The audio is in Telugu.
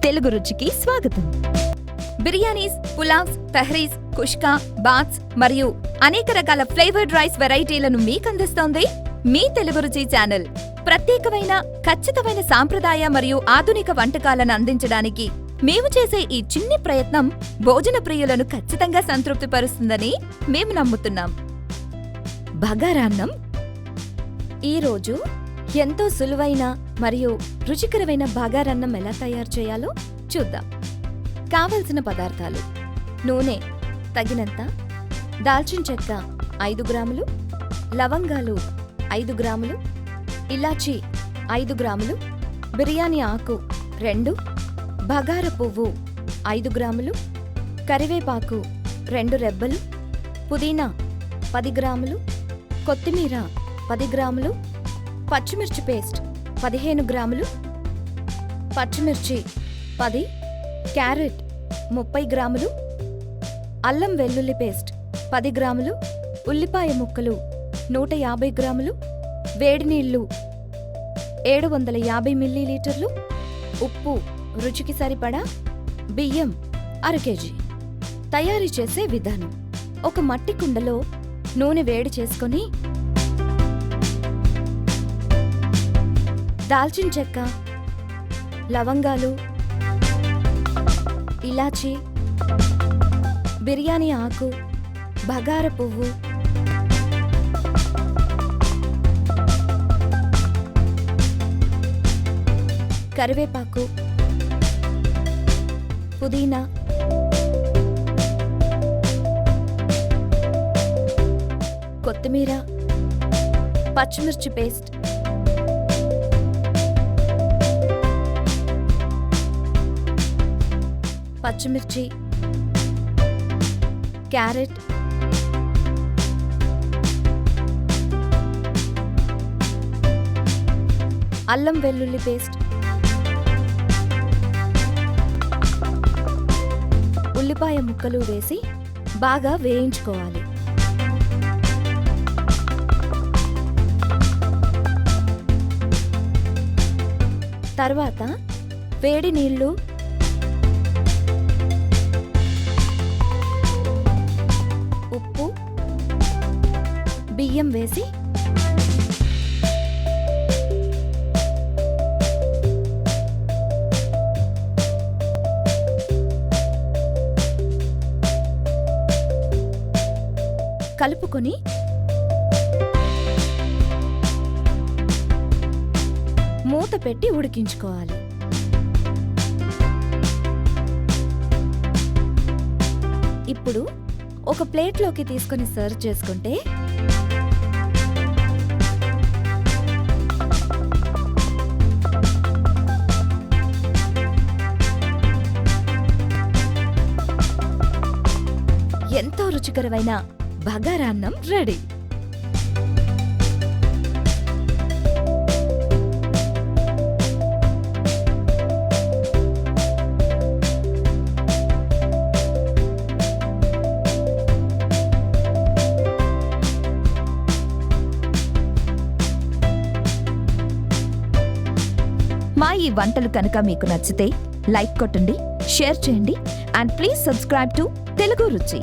తెలుగు రుచికి స్వాగతం. బిర్యానీస్, పులావ్స్, తహరీస్, కుష్కా, బాత్స్ మరియు అనేక రకాల ఫ్లేవర్డ్ రైస్ వెరైటీలను మీకందిస్తోంది మీ తెలుగు రుచి ఛానల్. ప్రత్యేకమైన, ఖచ్చితమైన సాంప్రదాయ మరియు ఆధునిక వంటకాలను అందించడానికి మేము చేసే ఈ చిన్ని ప్రయత్నం భోజన ప్రియులను ఖచ్చితంగా సంతృప్తిపరుస్తుందని మేము నమ్ముతున్నాం. బగారా అన్నం ఈరోజు ఎంతో సులువైన మరియు రుచికరమైన బగారా అన్నం ఎలా తయారు చేయాలో చూద్దాం. కావలసిన పదార్థాలు: నూనె తగినంత, దాల్చిన చెక్క 5 గ్రాములు, లవంగాలు 5 గ్రాములు, ఇలాచీ 5 గ్రాములు, బిర్యానీ ఆకు 2, బగార పువ్వు 5 గ్రాములు, కరివేపాకు 2 రెబ్బలు, పుదీనా 10 గ్రాములు, కొత్తిమీర 10 గ్రాములు, పచ్చిమిర్చి పేస్ట్ 15 గ్రాములు, పచ్చిమిర్చి 10, క్యారెట్ 30 గ్రాములు, అల్లం వెల్లుల్లి పేస్ట్ 10 గ్రాములు, ఉల్లిపాయ ముక్కలు 150 గ్రాములు, వేడి నీళ్లు 750 మిల్లీలీటర్లు, ఉప్పు రుచికి సరిపడా, బియ్యం 1/2 కేజీ. తయారీ చేసే విధానం: ఒక మట్టి కుండలో నూనె వేడి చేసుకొని దాల్చిన చెక్క, లవంగాలు, ఇలాచీ, బిర్యానీ ఆకు, బగార పువ్వు, కరివేపాకు, పుదీనా, కొత్తిమీర, పచ్చిమిర్చి పేస్ట్, పచ్చిమిర్చి, క్యారెట్, అల్లం వెల్లుల్లి పేస్ట్, ఉల్లిపాయ ముక్కలు వేసి బాగా వేయించుకోవాలి. తర్వాత వేడి నీళ్లు, ఉప్పు, బియ్యం వేసి కలుపుకొని మూత పెట్టి ఉడికించుకోవాలి. ఇప్పుడు ఒక ప్లేట్లోకి తీసుకొని సర్వ్ చేసుకుంటే ఎంతో రుచికరమైన బగారా అన్నం రెడీ. మా ఈ వంటలు కనుక మీకు నచ్చితే లైక్ కొట్టండి, షేర్ చేయండి, and please subscribe to Telugu రుచి.